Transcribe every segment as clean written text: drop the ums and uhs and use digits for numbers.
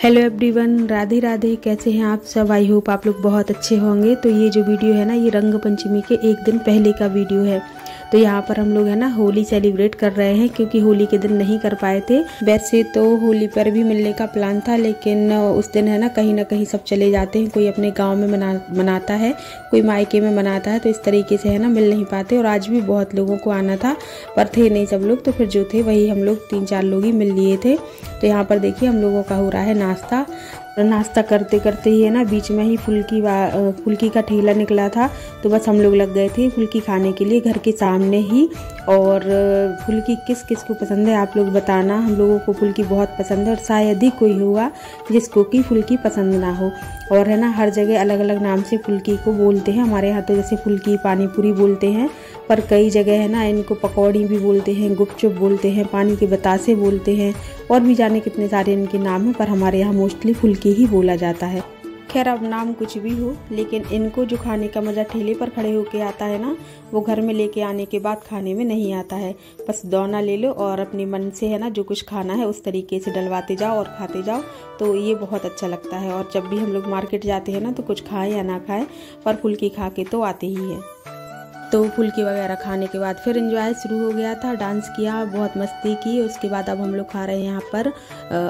Hello everyone, Radhe Radhe. कैसे हैं आप सब? आई होप आप लोग बहुत अच्छे होंगे। तो ये जो वीडियो है ना, ये रंग पंचमी के एक दिन पहले का वीडियो है। तो यहाँ पर हम लोग है ना होली सेलिब्रेट कर रहे हैं, क्योंकि होली के दिन नहीं कर पाए थे। वैसे तो होली पर भी मिलने का प्लान था, लेकिन उस दिन है ना कहीं सब चले जाते हैं। कोई अपने गांव में मनाता है, कोई मायके में मनाता है, तो इस तरीके से है ना मिल नहीं पाते। और आज भी बहुत लोगों को आना था, पर थे नहीं सब लोग, तो फिर जो थे वही हम लोग 3-4 लोग ही मिल लिए थे। तो यहाँ पर देखिए हम लोगों का हो रहा है नाश्ता करते करते ही है ना बीच में ही फुल्की का ठेला निकला था। तो बस हम लोग लग गए थे फुल्की खाने के लिए घर के सामने ही। और फुल्की किस किस को पसंद है आप लोग बताना। हम लोगों को फुल्की बहुत पसंद है, और शायद ही कोई होगा जिसको कि फुल्की पसंद ना हो। और है ना हर जगह अलग अलग नाम से फुल्की को बोलते हैं। हमारे यहाँ तो जैसे फुल्की पानी पूरी बोलते हैं, पर कई जगह है ना इनको पकौड़ी भी बोलते हैं, गुपचुप बोलते हैं, पानी के बतासे बोलते हैं, और भी जाने कितने सारे इनके नाम हैं। पर हमारे यहाँ मोस्टली फुल्की ही बोला जाता है। खैर अब नाम कुछ भी हो, लेकिन इनको जो खाने का मज़ा ठेले पर खड़े होके आता है ना, वो घर में लेके आने के बाद खाने में नहीं आता है। बस दोना ले लो और अपने मन से है ना जो कुछ खाना है उस तरीके से डलवाते जाओ और खाते जाओ, तो ये बहुत अच्छा लगता है। और जब भी हम लोग मार्केट जाते हैं ना, तो कुछ खाएं या ना खाएं, पर फुल्की खा के तो आते ही है। तो फुल्की वगैरह खाने के बाद फिर एंजॉय शुरू हो गया था। डांस किया, बहुत मस्ती की। उसके बाद अब हम लोग खा रहे हैं यहाँ पर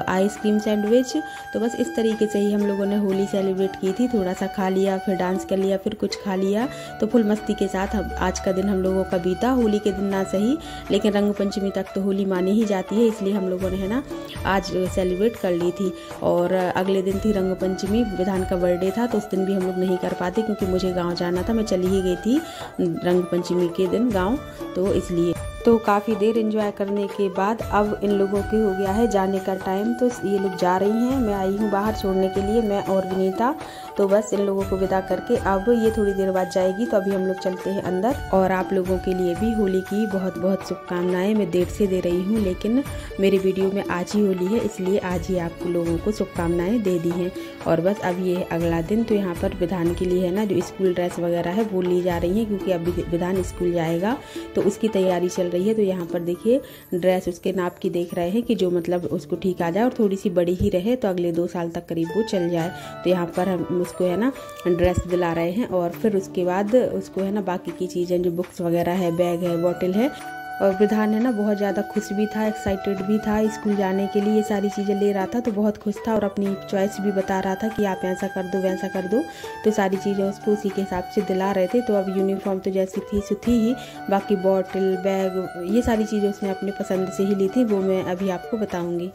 आइसक्रीम सैंडविच। तो बस इस तरीके से ही हम लोगों ने होली सेलिब्रेट की थी। थोड़ा सा खा लिया, फिर डांस कर लिया, फिर कुछ खा लिया। तो फुल मस्ती के साथ आज का दिन हम लोगों का बीता। होली के दिन ना सही, लेकिन रंग पंचमी तक तो होली मानी ही जाती है, इसलिए हम लोगों ने है ना आज सेलिब्रेट कर ली थी। और अगले दिन थी रंग पंचमी, विधान का बर्थडे था, तो उस दिन भी हम लोग नहीं कर पाते, क्योंकि मुझे गाँव जाना था। मैं चली ही गई थी रंग पंचमी के दिन गांव, तो इसलिए। तो काफ़ी देर एंजॉय करने के बाद अब इन लोगों के हो गया है जाने का टाइम। तो ये लोग जा रही हैं, मैं आई हूँ बाहर छोड़ने के लिए, मैं और विनीता। तो बस इन लोगों को विदा करके अब ये थोड़ी देर बाद जाएगी, तो अभी हम लोग चलते हैं अंदर। और आप लोगों के लिए भी होली की बहुत बहुत शुभकामनाएं। मैं देर से दे रही हूँ, लेकिन मेरे वीडियो में आज ही होली है, इसलिए आज ही आप लोगों को शुभकामनाएं दे दी हैं। और बस अब ये है अगला दिन। तो यहाँ पर विधान के लिए है ना जो स्कूल ड्रेस वगैरह है वो ली जा रही है, क्योंकि अभी विधान स्कूल जाएगा, तो उसकी तैयारी चल रही है। तो यहाँ पर देखिए ड्रेस उसके नाप की देख रहे हैं कि जो मतलब उसको ठीक आ जाए, और थोड़ी सी बड़ी ही रहे, तो अगले 2 साल तक करीब वो चल जाए। तो यहाँ पर हम उसको है ना ड्रेस दिला रहे हैं। और फिर उसके बाद उसको है ना बाकी की चीज़ें जो बुक्स वगैरह है, बैग है, बॉटल है। और विधान है ना बहुत ज़्यादा खुश भी था, एक्साइटेड भी था स्कूल जाने के लिए। ये सारी चीज़ें ले रहा था, तो बहुत खुश था, और अपनी चॉइस भी बता रहा था कि आप ऐसा कर दो, वैसा कर दो। तो सारी चीज़ें उसको उसी के हिसाब से दिला रहे थे। तो अब यूनिफॉर्म तो जैसी थी सो थी ही, बाकी बॉटल, बैग, ये सारी चीज़ें उसने अपने पसंद से ही ली थी, वो मैं अभी आपको बताऊँगी।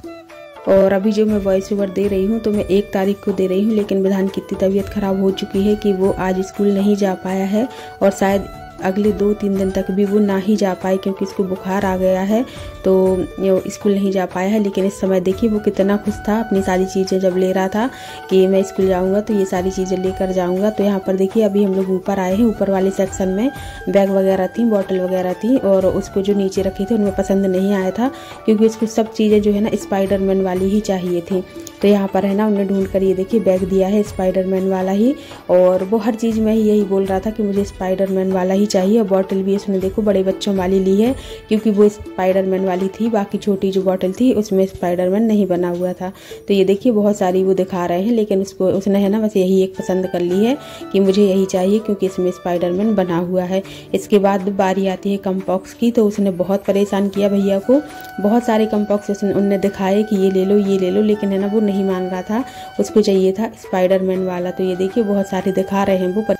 और अभी जो मैं वॉइस ओवर दे रही हूँ, तो मैं 1 तारीख को दे रही हूँ, लेकिन विधान की इतनी तबीयत ख़राब हो चुकी है कि वो आज स्कूल नहीं जा पाया है, और शायद अगले 2-3 दिन तक भी वो ना ही जा पाए, क्योंकि इसको बुखार आ गया है, तो स्कूल नहीं जा पाया है। लेकिन इस समय देखिए वो कितना खुश था अपनी सारी चीज़ें जब ले रहा था कि मैं स्कूल जाऊंगा तो ये सारी चीज़ें लेकर जाऊंगा। तो यहाँ पर देखिए अभी हम लोग ऊपर आए हैं। ऊपर वाले सेक्शन में बैग वगैरह थी, बॉटल वगैरह थी, और उसको जो नीचे रखे थे उनमें पसंद नहीं आया था, क्योंकि उसको सब चीज़ें जो है ना स्पाइडरमैन वाली ही चाहिए थी। तो यहाँ पर है ना उन्हें ढूंढ कर ये देखिए बैग दिया है स्पाइडरमैन वाला ही, और वो हर चीज़ में ही यही बोल रहा था कि मुझे स्पाइडरमैन वाला ही चाहिए। और बॉटल भी इसने देखो बड़े बच्चों वाली ली है, क्योंकि वो स्पाइडरमैन वाली थी, बाकी छोटी जो बॉटल थी उसमें स्पाइडरमैन नहीं बना हुआ था। तो ये देखिए बहुत सारी वो दिखा रहे हैं, लेकिन उसने है ना बस यही एक पसंद कर ली है कि मुझे यही चाहिए, क्योंकि इसमें स्पाइडरमैन बना हुआ है। इसके बाद बारी आती है कम्पॉक्स की। तो उसने बहुत परेशान किया भैया को, बहुत सारे कम्पॉक्स उनने दिखाए कि ये ले लो, लेकिन है ना वो नहीं मान रहा था, उसको चाहिए था स्पाइडरमैन वाला। तो ये देखिए बहुत सारे दिखा रहे हैं वो।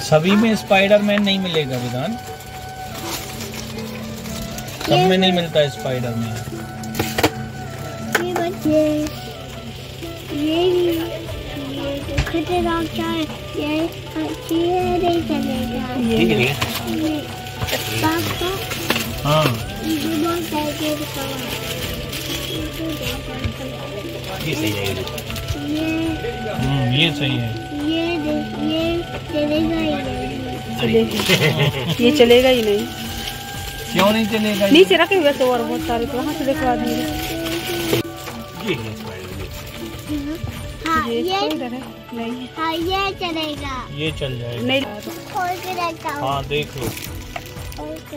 सभी में स्पाइडरमैन नहीं मिलेगा विधान, सब में नहीं मिलता है स्पाइडरमैन। ये खतरा क्या है, ये नहीं चलेगा, ये पापा। हाँ ये सही है, ये सही है, ये चलेगा ही नहीं। ये चलेगा ही नहीं। क्यों नहीं चलेगा? नीचे रखे हुए तो और बहुत सारे, तो वहाँ से देखो आदमी। हाँ ये नहीं, हाँ ये चलेगा, ये चल जाएगा। नहीं खोल के रखता हूँ। हाँ देख लो। ओके।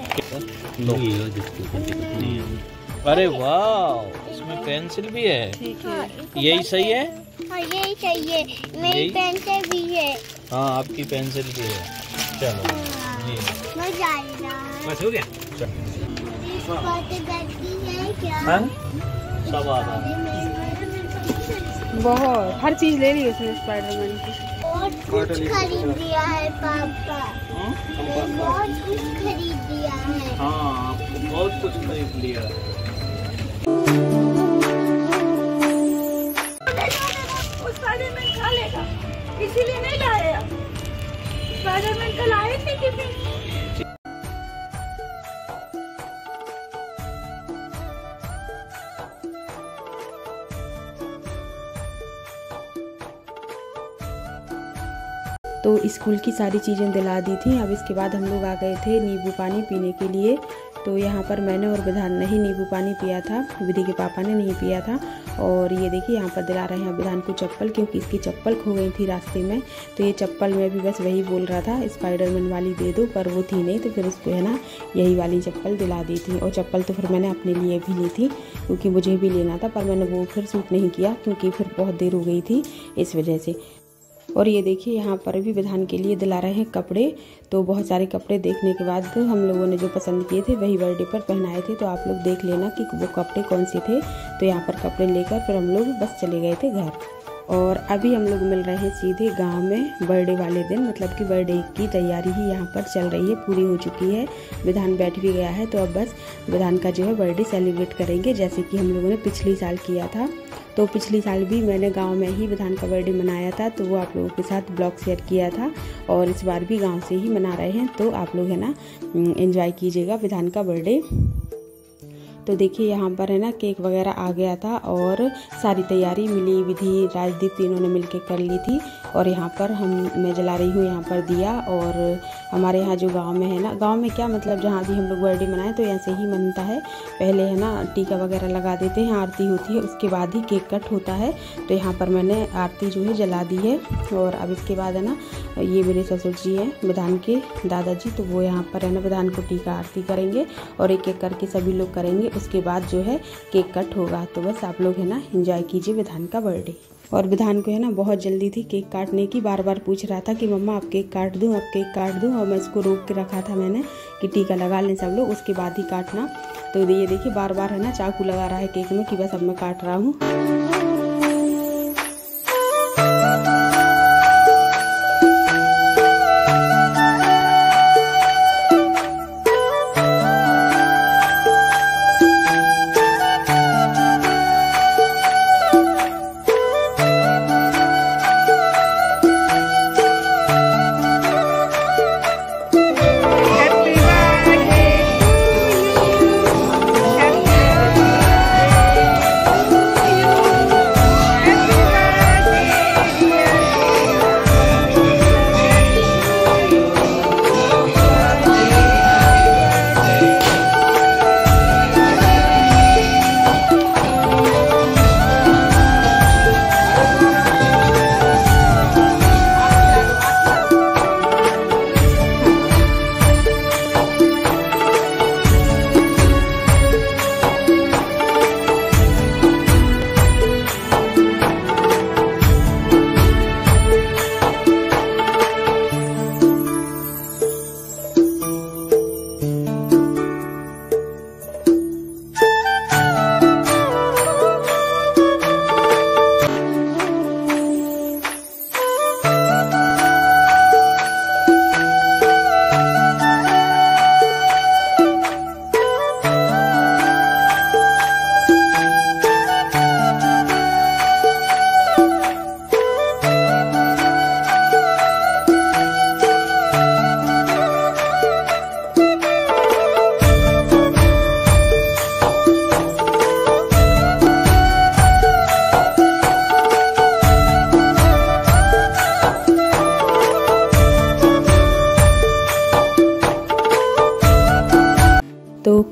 अरे वाह, इसमें पेंसिल भी है, हाँ, यही सही है। हाँ यही चाहिए, मेरी यही? पेंसिल भी है। हाँ आपकी पेंसिल भी है। चलो जी मजा आएगा। बस हो गया। है क्या? हाँ सब आ रहा है। बहुत हर चीज ले ली उसने स्पाइडरमैन की। बहुत कुछ खरीद दिया है पापा। बहुत कुछ खरीद दिया है। हाँ आपको बहुत कुछ खरीद लिया। स्पाइडरमैन खा लेगा, इसीलिए नहीं लाया। स्पाइडरमैन कल आए थे किसी। तो स्कूल की सारी चीज़ें दिला दी थी। अब इसके बाद हम लोग आ गए थे नींबू पानी पीने के लिए। तो यहाँ पर मैंने और विधान ने ही नींबू पानी पिया था, विधि के पापा ने नहीं पिया था। और ये देखिए यहाँ पर दिला रहे हैं विधान को चप्पल, क्योंकि इसकी चप्पल खो गई थी रास्ते में। तो ये चप्पल में भी बस वही बोल रहा था स्पाइडरमैन वाली दे दो, पर वो थी नहीं, तो फिर उसको है ना यही वाली चप्पल दिला दी थी। और चप्पल तो फिर मैंने अपने लिए भी ली थी, क्योंकि मुझे भी लेना था, पर मैंने वो फिर सूट नहीं किया, क्योंकि फिर बहुत देर हो गई थी इस वजह से। और ये देखिए यहाँ पर भी विधान के लिए दिला रहे हैं कपड़े। तो बहुत सारे कपड़े देखने के बाद हम लोगों ने जो पसंद किए थे वही बर्थडे पर पहनाए थे। तो आप लोग देख लेना कि वो कपड़े कौन से थे। तो यहाँ पर कपड़े लेकर फिर हम लोग बस चले गए थे घर। और अभी हम लोग मिल रहे हैं सीधे गांव में बर्थडे वाले दिन, मतलब कि बर्थडे की तैयारी ही यहाँ पर चल रही है, पूरी हो चुकी है। विधान बैठ भी गया है। तो अब बस विधान का जो है बर्थडे सेलिब्रेट करेंगे, जैसे कि हम लोगों ने पिछली साल किया था। तो पिछली साल भी मैंने गांव में ही विधान का बर्थडे मनाया था, तो वो आप लोगों के साथ ब्लॉग शेयर किया था। और इस बार भी गांव से ही मना रहे हैं। तो आप लोग है ना एंजॉय कीजिएगा विधान का बर्थडे। तो देखिए यहाँ पर है ना केक वगैरह आ गया था, और सारी तैयारी मिली, विधि, राजदीप तीनों ने मिलकर कर ली थी। और यहाँ पर मैं जला रही हूँ यहाँ पर दिया। और हमारे यहाँ जो गांव में है ना, गांव में क्या मतलब जहाँ भी हम लोग बर्थडे मनाएं तो ऐसे ही मनता है। पहले है ना टीका वगैरह लगा देते हैं, आरती होती है, उसके बाद ही केक कट होता है। तो यहाँ पर मैंने आरती जो है जला दी है। और अब इसके बाद है ना ये मेरे ससुर जी हैं विधान के दादाजी, तो वो यहाँ पर है ना विधान को टीका आरती करेंगे, और एक एक करके सभी लोग करेंगे। उसके बाद जो है केक कट होगा। तो बस आप लोग है ना एंजॉय कीजिए विधान का बर्थडे। और विधान को है ना बहुत जल्दी थी केक काटने की, बार बार पूछ रहा था कि मम्मा अब केक काट दूं, अब केक काट दूं। और मैं इसको रोक के रखा था मैंने कि टीका लगा लें सब लोग, उसके बाद ही काटना। तो ये देखिए बार बार है ना चाकू लगा रहा है केक में कि बस अब मैं काट रहा हूँ।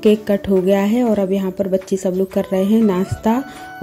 केक कट हो गया है और अब यहाँ पर बच्चे सब लोग कर रहे हैं नाश्ता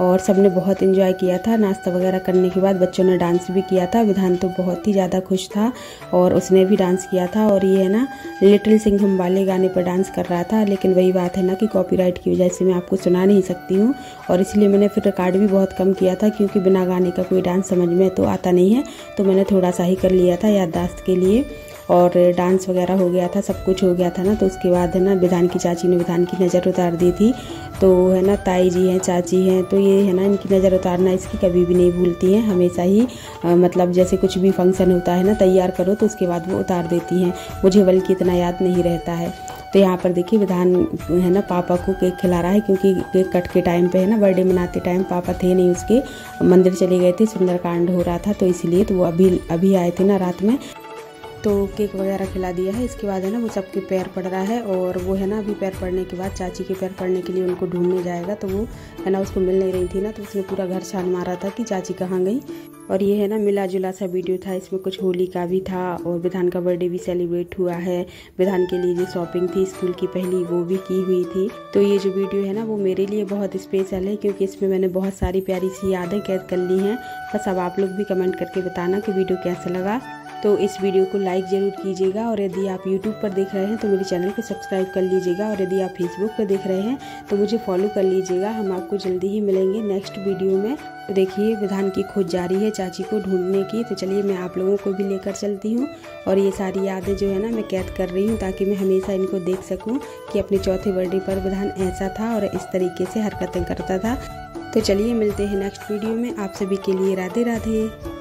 और सबने बहुत एंजॉय किया था। नाश्ता वगैरह करने के बाद बच्चों ने डांस भी किया था। विधान तो बहुत ही ज़्यादा खुश था और उसने भी डांस किया था और ये है ना लिटिल सिंघम वाले गाने पर डांस कर रहा था, लेकिन वही बात है ना कि कॉपीराइट की वजह से मैं आपको सुना नहीं सकती हूँ और इसलिए मैंने फिर रिकॉर्ड भी बहुत कम किया था, क्योंकि बिना गाने का कोई डांस समझ में तो आता नहीं है, तो मैंने थोड़ा सा ही कर लिया था याददाश्त के लिए। और डांस वगैरह हो गया था, सब कुछ हो गया था ना। तो उसके बाद है ना विधान की चाची ने विधान की नज़र उतार दी थी। तो है ना ताई जी हैं, चाची हैं, तो ये है ना इनकी नज़र उतारना इसकी कभी भी नहीं भूलती हैं, हमेशा ही मतलब जैसे कुछ भी फंक्शन होता है ना तैयार करो तो उसके बाद वो उतार देती हैं। मुझे बल्कि इतना याद नहीं रहता है। तो यहाँ पर देखिए विधान है ना पापा को केक खिला रहा है, क्योंकि केक कट के टाइम पे है ना बर्थडे मनाते टाइम पापा थे नहीं, उसके मंदिर चले गए थे, सुंदरकांड हो रहा था, तो इसलिए तो वो अभी आए थे ना रात में, तो केक वगैरह खिला दिया है। इसके बाद है ना वो सबके पैर पड़ रहा है और वो है ना अभी पैर पड़ने के बाद चाची के पैर पड़ने के लिए उनको ढूंढने जाएगा, तो वो है ना उसको मिल नहीं रही थी ना, तो उसने पूरा घर छान मारा था कि चाची कहाँ गई। और ये है ना मिला जुला सा वीडियो था, इसमें कुछ होली का भी था और विधान का बर्थडे भी सेलिब्रेट हुआ है। विधान के लिए जो शॉपिंग थी स्कूल की पहली वो भी की हुई थी। तो ये जो वीडियो है ना वो मेरे लिए बहुत स्पेशल है, क्योंकि इसमें मैंने बहुत सारी प्यारी सी यादें कैद कर ली हैं। बस अब आप लोग भी कमेंट करके बताना कि वीडियो कैसा लगा। तो इस वीडियो को लाइक ज़रूर कीजिएगा और यदि आप YouTube पर देख रहे हैं तो मेरे चैनल को सब्सक्राइब कर लीजिएगा और यदि आप Facebook पर देख रहे हैं तो मुझे फॉलो कर लीजिएगा। हम आपको जल्दी ही मिलेंगे नेक्स्ट वीडियो में। तो देखिए विधान की खोज जारी है चाची को ढूंढने की, तो चलिए मैं आप लोगों को भी लेकर चलती हूँ और ये सारी यादें जो है ना मैं कैद कर रही हूँ, ताकि मैं हमेशा इनको देख सकूँ कि अपने चौथे बर्थडे पर विधान ऐसा था और इस तरीके से हरकतें करता था। तो चलिए मिलते हैं नेक्स्ट वीडियो में। आप सभी के लिए राधे राधे।